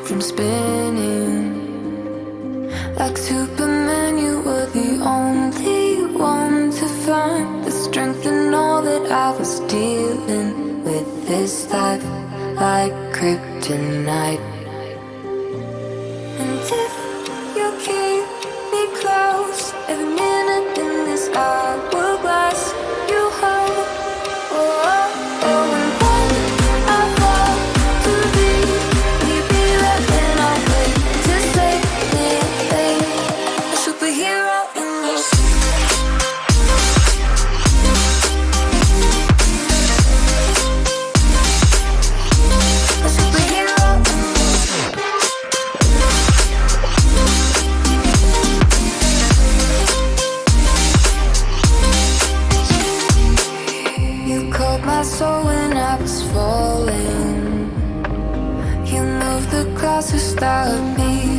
from spinning. Like Superman, you were the only one to find the strength in all that I was dealing with. This life like kryptonite. And if you keep me close, every minute in this hourglass, you hold. Oh, oh, oh, and when I fall to leave me right when I wait to save me, a superhero in your a superhero in you caught my soul when I was falling. You moved the clouds to stop me